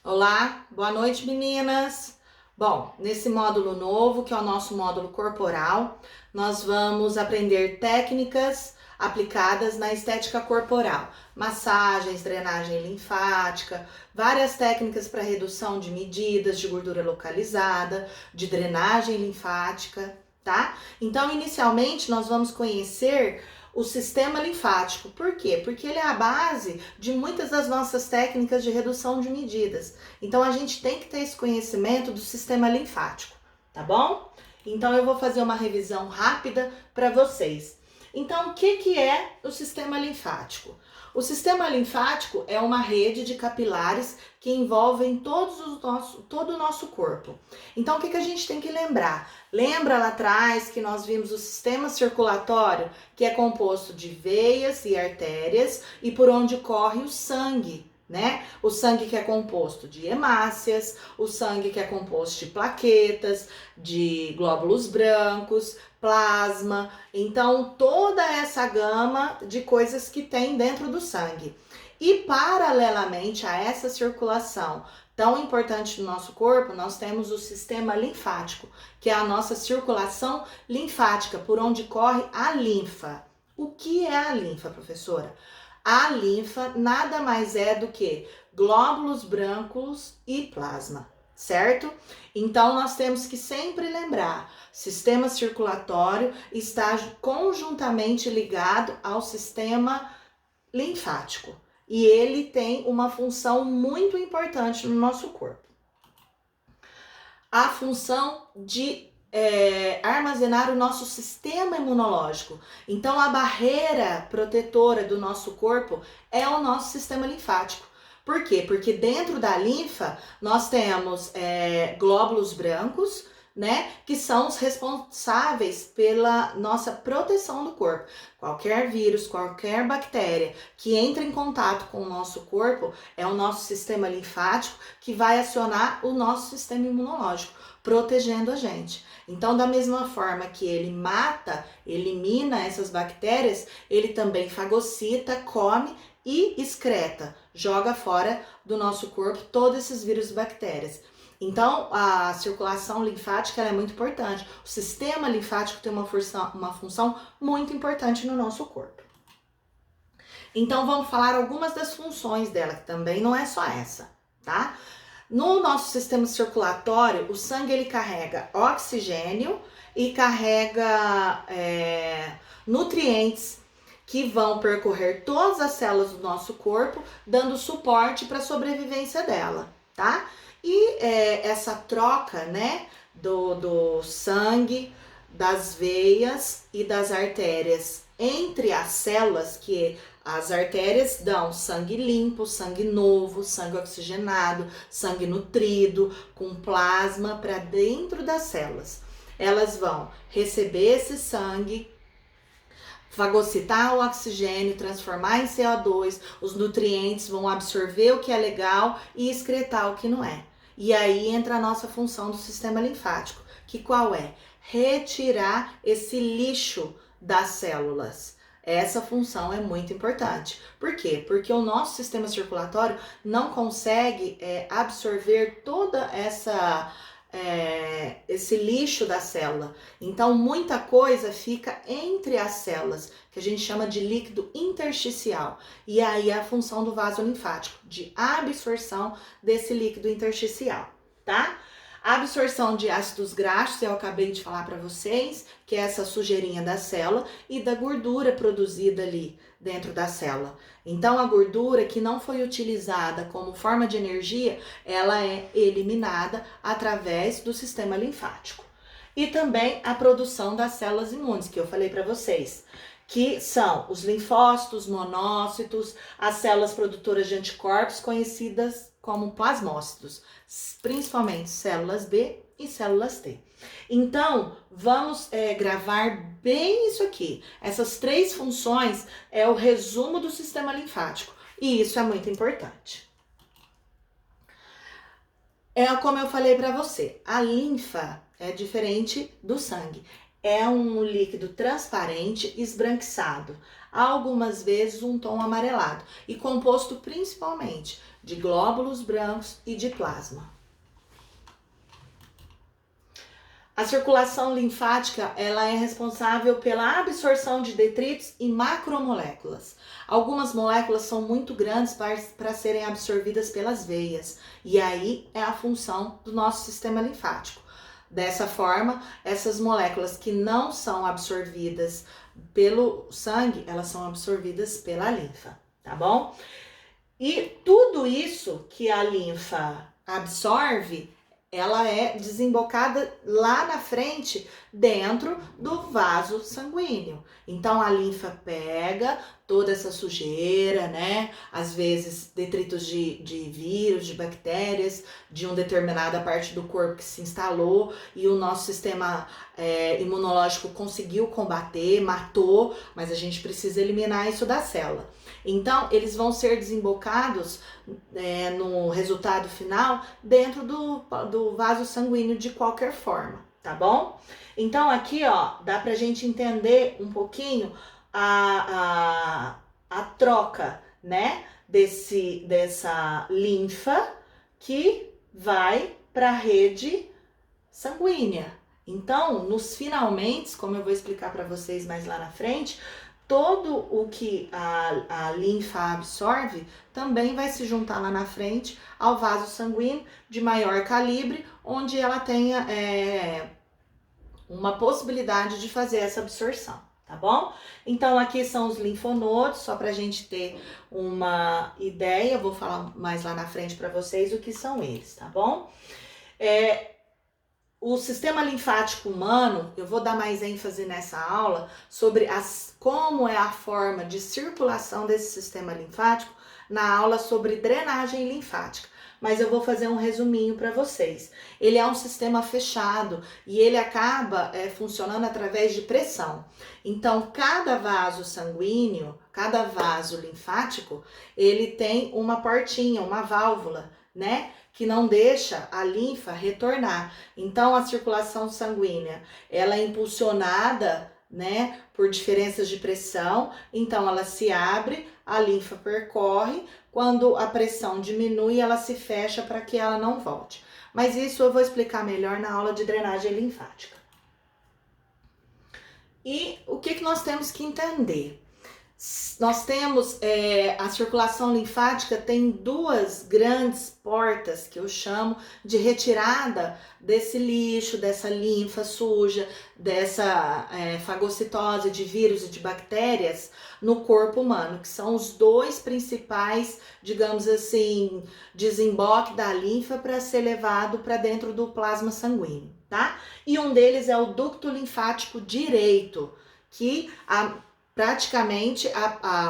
Olá, boa noite, meninas. Bom, nesse módulo novo, que é o nosso módulo corporal, nós vamos aprender técnicas aplicadas na estética corporal, massagens, drenagem linfática, várias técnicas para redução de medidas de gordura localizada, de drenagem linfática, tá? Então, inicialmente, nós vamos conhecer o sistema linfático. Por quê? Porque ele é a base de muitas das nossas técnicas de redução de medidas. Então a gente tem que ter esse conhecimento do sistema linfático, tá bom? Então eu vou fazer uma revisão rápida para vocês. Então, o que é o sistema linfático? O sistema linfático é uma rede de capilares que envolvem todo o nosso corpo. Então, o que a gente tem que lembrar? Lembra lá atrás que nós vimos o sistema circulatório, que é composto de veias e artérias e por onde corre o sangue, né? O sangue que é composto de hemácias, o sangue que é composto de plaquetas, de glóbulos brancos, plasma. Então, toda essa gama de coisas que tem dentro do sangue. E paralelamente a essa circulação tão importante do nosso corpo, nós temos o sistema linfático, que é a nossa circulação linfática, por onde corre a linfa. O que é a linfa, professora? A linfa nada mais é do que glóbulos brancos e plasma, certo? Então nós temos que sempre lembrar, sistema circulatório está conjuntamente ligado ao sistema linfático e ele tem uma função muito importante no nosso corpo. A função de armazenar o nosso sistema imunológico. Então, a barreira protetora do nosso corpo é o nosso sistema linfático. Por quê? Porque dentro da linfa nós temos glóbulos brancos, né, que são os responsáveis pela nossa proteção do corpo. Qualquer vírus, qualquer bactéria que entra em contato com o nosso corpo é o nosso sistema linfático que vai acionar o nosso sistema imunológico, protegendo a gente. Então, da mesma forma que ele mata, elimina essas bactérias, ele também fagocita, come e excreta, joga fora do nosso corpo todos esses vírus e bactérias. Então, a circulação linfática ela é muito importante. O sistema linfático tem uma função muito importante no nosso corpo. Então, vamos falar algumas das funções dela, que também não é só essa, tá? No nosso sistema circulatório, o sangue ele carrega oxigênio e carrega nutrientes que vão percorrer todas as células do nosso corpo, dando suporte para a sobrevivência dela, tá? E essa troca, né, do sangue, das veias e das artérias entre as células, que as artérias dão sangue limpo, sangue novo, sangue oxigenado, sangue nutrido, com plasma para dentro das células. Elas vão receber esse sangue, fagocitar o oxigênio, transformar em CO2, os nutrientes vão absorver o que é legal e excretar o que não é. E aí entra a nossa função do sistema linfático, que qual é? Retirar esse lixo das células. Essa função é muito importante. Por quê? Porque o nosso sistema circulatório não consegue absorver toda esse lixo da célula. Então, muita coisa fica entre as células, que a gente chama de líquido intersticial. E aí a função do vaso linfático, de absorção desse líquido intersticial, tá? A absorção de ácidos graxos, eu acabei de falar para vocês, que é essa sujeirinha da célula, e da gordura produzida ali dentro da célula. Então, a gordura que não foi utilizada como forma de energia, ela é eliminada através do sistema linfático. E também a produção das células imunes, que eu falei para vocês, que são os linfócitos, monócitos, as células produtoras de anticorpos, conhecidas como plasmócitos, principalmente células B e células T. Então, vamos gravar bem isso aqui. Essas três funções é o resumo do sistema linfático e isso é muito importante. É como eu falei para você, a linfa é diferente do sangue. É um líquido transparente, esbranquiçado, algumas vezes um tom amarelado e composto principalmente de glóbulos brancos e de plasma. A circulação linfática, ela é responsável pela absorção de detritos e macromoléculas. Algumas moléculas são muito grandes para serem absorvidas pelas veias, e aí é a função do nosso sistema linfático. Dessa forma, essas moléculas que não são absorvidas pelo sangue, elas são absorvidas pela linfa, tá bom? E tudo isso que a linfa absorve, ela é desembocada lá na frente, dentro do vaso sanguíneo. Então, a linfa pega toda essa sujeira, né? Às vezes, detritos de vírus, de bactérias, de uma determinada parte do corpo que se instalou e o nosso sistema imunológico conseguiu combater, matou, mas a gente precisa eliminar isso da célula. Então, eles vão ser desembocados no resultado final dentro do vaso sanguíneo de qualquer forma, tá bom? Então, aqui, ó, dá pra gente entender um pouquinho a troca, né, dessa linfa que vai para a rede sanguínea. Então, nos finalmente, como eu vou explicar para vocês mais lá na frente, todo o que a linfa absorve também vai se juntar lá na frente ao vaso sanguíneo de maior calibre, onde ela tenha uma possibilidade de fazer essa absorção, tá bom? Então, aqui são os linfonodos, só pra gente ter uma ideia, eu vou falar mais lá na frente para vocês o que são eles, tá bom? O sistema linfático humano, eu vou dar mais ênfase nessa aula sobre como é a forma de circulação desse sistema linfático na aula sobre drenagem linfática. Mas eu vou fazer um resuminho para vocês. Ele é um sistema fechado e ele acaba funcionando através de pressão. Então, cada vaso sanguíneo, cada vaso linfático, ele tem uma portinha, uma válvula, né? Que não deixa a linfa retornar. Então, a circulação sanguínea, ela é impulsionada, né, por diferenças de pressão. Então, ela se abre, a linfa percorre. Quando a pressão diminui, ela se fecha para que ela não volte. Mas isso eu vou explicar melhor na aula de drenagem linfática. E o que nós temos que entender? Nós temos a circulação linfática tem duas grandes portas que eu chamo de retirada desse lixo, dessa linfa suja, dessa fagocitose de vírus e de bactérias no corpo humano, que são os dois principais, digamos assim, desemboque da linfa para ser levado para dentro do plasma sanguíneo, tá? E um deles é o ducto linfático direito, que praticamente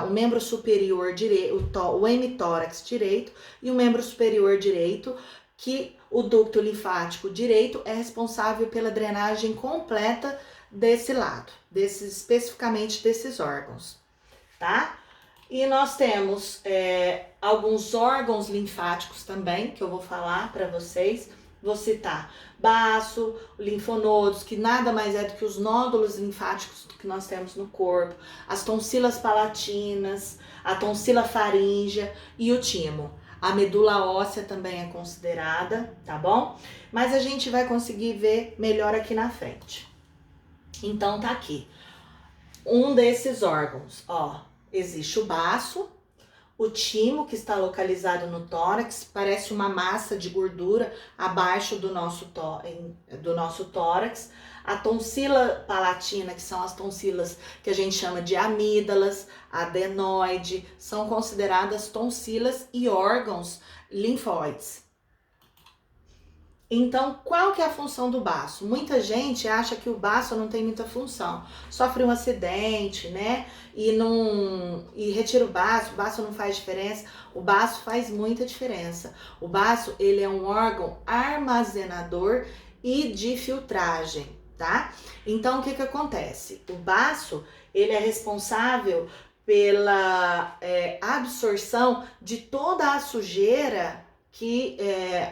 o membro superior direito, o hemitórax direito e o membro superior direito, que o ducto linfático direito é responsável pela drenagem completa desse lado, especificamente desses órgãos, tá? E nós temos alguns órgãos linfáticos também, que eu vou falar para vocês. Vou citar baço, linfonodos, que nada mais é do que os nódulos linfáticos que nós temos no corpo, as tonsilas palatinas, a tonsila faríngea e o timo. A medula óssea também é considerada, tá bom? Mas a gente vai conseguir ver melhor aqui na frente. Então tá aqui. Um desses órgãos, ó, existe o baço, o timo, que está localizado no tórax, parece uma massa de gordura abaixo do nosso tórax. A tonsila palatina, que são as tonsilas que a gente chama de amígdalas, adenoide, são consideradas tonsilas e órgãos linfóides. Então, qual que é a função do baço? Muita gente acha que o baço não tem muita função. Sofre um acidente, né? E retira o baço não faz diferença. O baço faz muita diferença. O baço, ele é um órgão armazenador e de filtragem, tá? Então, o que que acontece? O baço, ele é responsável pela absorção de toda a sujeira que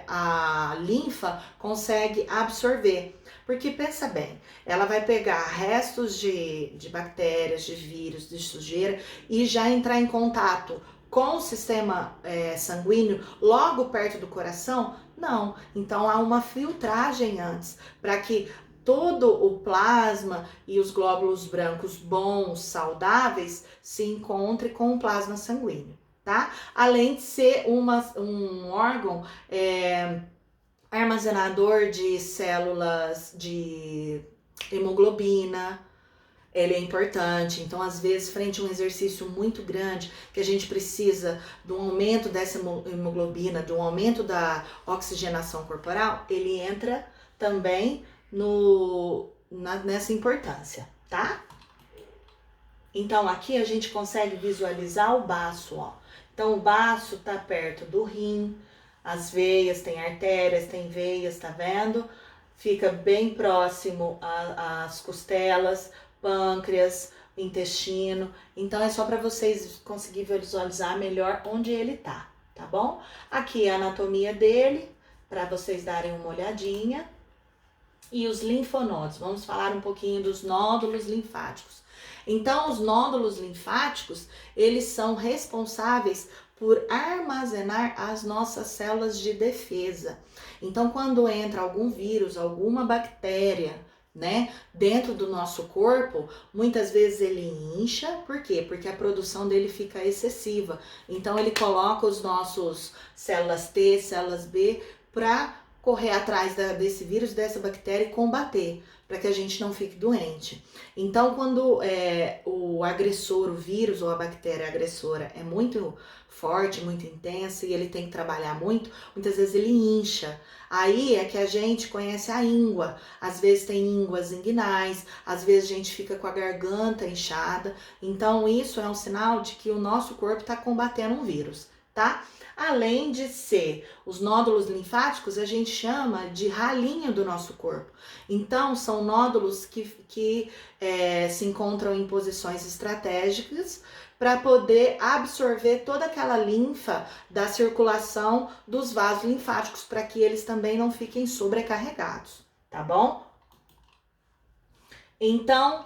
a linfa consegue absorver. Porque pensa bem, ela vai pegar restos de bactérias, de vírus, de sujeira e já entrar em contato com o sistema sanguíneo logo perto do coração? Não. Então há uma filtragem antes, para que todo o plasma e os glóbulos brancos bons, saudáveis, se encontrem com o plasma sanguíneo, tá? Além de ser um órgão armazenador de células de hemoglobina, ele é importante. Então, às vezes, frente a um exercício muito grande, que a gente precisa de um aumento dessa hemoglobina, de um aumento da oxigenação corporal, ele entra também nessa importância, tá? Então, aqui a gente consegue visualizar o baço, ó. Então, o baço tá perto do rim, as veias, tem artérias, tem veias, tá vendo? Fica bem próximo às costelas, pâncreas, intestino. Então é só para vocês conseguirem visualizar melhor onde ele tá bom? Aqui é a anatomia dele, para vocês darem uma olhadinha. E os linfonodos, vamos falar um pouquinho dos nódulos linfáticos. Então, os nódulos linfáticos, eles são responsáveis por armazenar as nossas células de defesa. Então, quando entra algum vírus, alguma bactéria, né, dentro do nosso corpo, muitas vezes ele incha. Por quê? Porque a produção dele fica excessiva. Então, ele coloca os nossos células T, células B, para correr atrás desse vírus, dessa bactéria e combater, para que a gente não fique doente. Então, quando o agressor, o vírus ou a bactéria agressora é muito forte, muito intensa e ele tem que trabalhar muito, muitas vezes ele incha. Aí é que a gente conhece a íngua. Às vezes tem ínguas inguinais, às vezes a gente fica com a garganta inchada. Então, isso é um sinal de que o nosso corpo está combatendo um vírus, tá? Além de ser os nódulos linfáticos, a gente chama de ralinho do nosso corpo. Então, são nódulos que se encontram em posições estratégicas para poder absorver toda aquela linfa da circulação dos vasos linfáticos, para que eles também não fiquem sobrecarregados, tá bom? Então,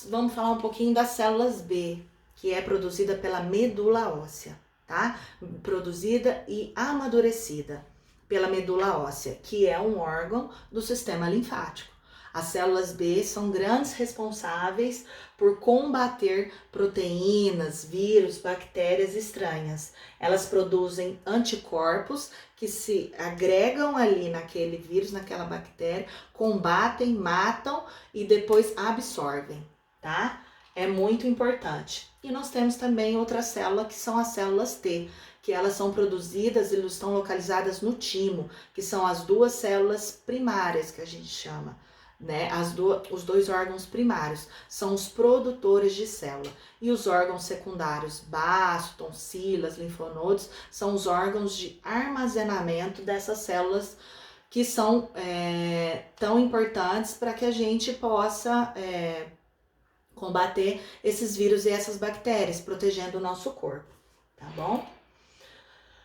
vamos falar um pouquinho das células B, que é produzida pela medula óssea. Tá? Produzida e amadurecida pela medula óssea, que é um órgão do sistema linfático. As células B são grandes responsáveis por combater proteínas, vírus, bactérias estranhas. Elas produzem anticorpos que se agregam ali naquele vírus, naquela bactéria, combatem, matam e depois absorvem, tá? É muito importante. E nós temos também outra célula, que são as células T, que elas são produzidas e estão localizadas no timo, que são as duas células primárias que a gente chama, né? Os dois órgãos primários são os produtores de célula. E os órgãos secundários, baço, tonsilas, linfonodos, são os órgãos de armazenamento dessas células que são tão importantes para que a gente possa combater esses vírus e essas bactérias, protegendo o nosso corpo, tá bom?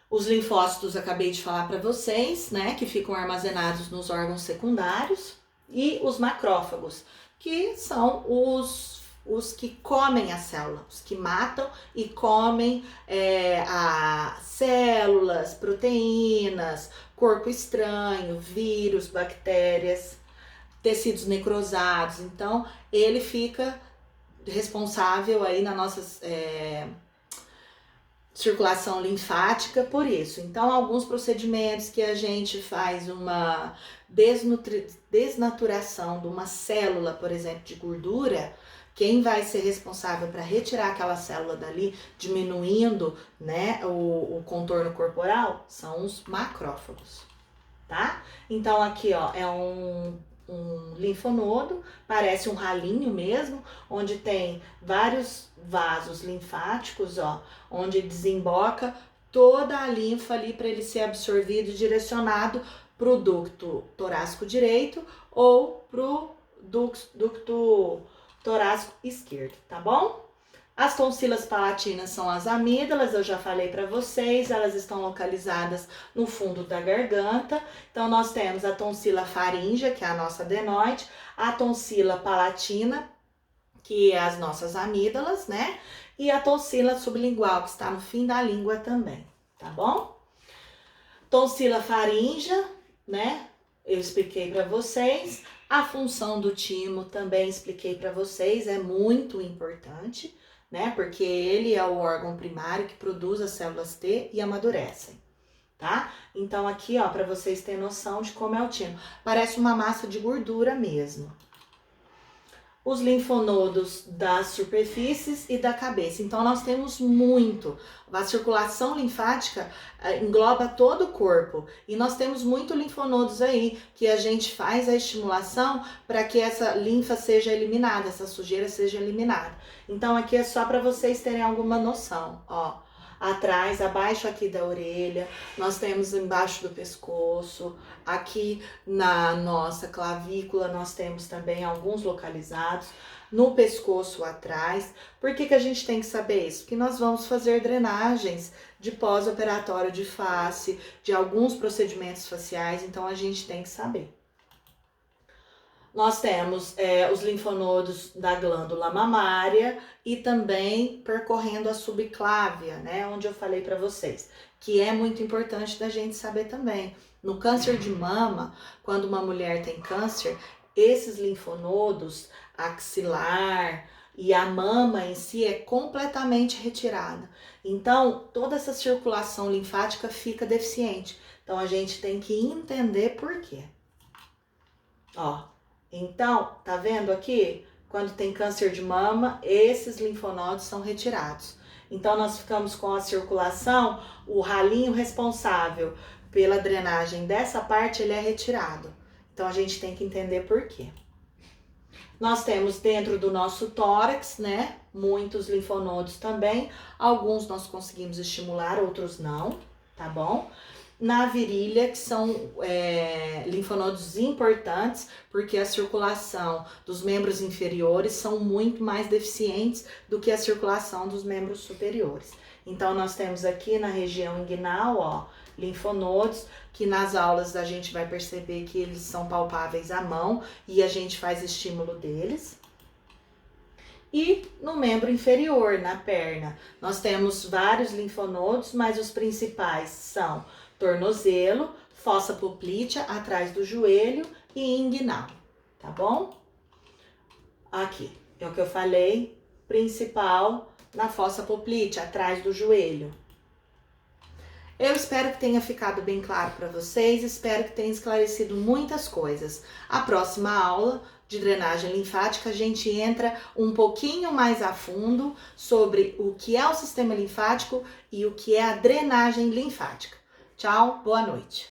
Os linfócitos acabei de falar para vocês, né, que ficam armazenados nos órgãos secundários, e os macrófagos, que são os que comem a célula, os que matam e comem as células, proteínas, corpo estranho, vírus, bactérias, tecidos necrosados. Então, ele fica responsável aí na nossa circulação linfática por isso. Então, alguns procedimentos que a gente faz uma desnaturação de uma célula, por exemplo, de gordura, quem vai ser responsável para retirar aquela célula dali, diminuindo, né, o contorno corporal, são os macrófagos, tá? Então, aqui, ó, é um linfonodo, parece um ralinho mesmo, onde tem vários vasos linfáticos, ó, onde desemboca toda a linfa ali para ele ser absorvido e direcionado para o ducto torácico direito ou para o ducto torácico esquerdo, tá bom? As tonsilas palatinas são as amígdalas, eu já falei para vocês, elas estão localizadas no fundo da garganta. Então, nós temos a tonsila faríngea, que é a nossa adenoide, a tonsila palatina, que é as nossas amígdalas, né? e a tonsila sublingual, que está no fim da língua também, tá bom? Tonsila faríngea, né? Eu expliquei para vocês. A função do timo também expliquei para vocês, é muito importante, né? Porque ele é o órgão primário que produz as células T e amadurecem, tá? Então aqui, ó, para vocês terem noção de como é o timo. Parece uma massa de gordura mesmo. Os linfonodos das superfícies e da cabeça. Então, nós temos muito. A circulação linfática engloba todo o corpo. E nós temos muito linfonodos aí, que a gente faz a estimulação para que essa linfa seja eliminada, essa sujeira seja eliminada. Então, aqui é só para vocês terem alguma noção, ó. Atrás, abaixo aqui da orelha, nós temos embaixo do pescoço, aqui na nossa clavícula nós temos também alguns localizados, no pescoço atrás. Por que a gente tem que saber isso? Porque nós vamos fazer drenagens de pós-operatório de face, de alguns procedimentos faciais, então a gente tem que saber. Nós temos os linfonodos da glândula mamária e também percorrendo a subclávia, né? Onde eu falei para vocês, que é muito importante da gente saber também. No câncer de mama, quando uma mulher tem câncer, esses linfonodos axilar e a mama em si é completamente retirada. Então, toda essa circulação linfática fica deficiente. Então, a gente tem que entender por quê. Ó. Então, tá vendo aqui? Quando tem câncer de mama, esses linfonodos são retirados. Então, nós ficamos com a circulação, o ralinho responsável pela drenagem dessa parte, ele é retirado. Então, a gente tem que entender por quê. Nós temos dentro do nosso tórax, né, muitos linfonodos também. Alguns nós conseguimos estimular, outros não, tá bom? Na virilha, que são linfonodos importantes, porque a circulação dos membros inferiores são muito mais deficientes do que a circulação dos membros superiores. Então, nós temos aqui na região inguinal, ó, linfonodos, que nas aulas a gente vai perceber que eles são palpáveis à mão e a gente faz estímulo deles. E no membro inferior, na perna, nós temos vários linfonodos, mas os principais são tornozelo, fossa poplítea, atrás do joelho e inguinal, tá bom? Aqui, é o que eu falei, principal na fossa poplítea, atrás do joelho. Eu espero que tenha ficado bem claro para vocês, espero que tenha esclarecido muitas coisas. A próxima aula de drenagem linfática, a gente entra um pouquinho mais a fundo sobre o que é o sistema linfático e o que é a drenagem linfática. Tchau, boa noite.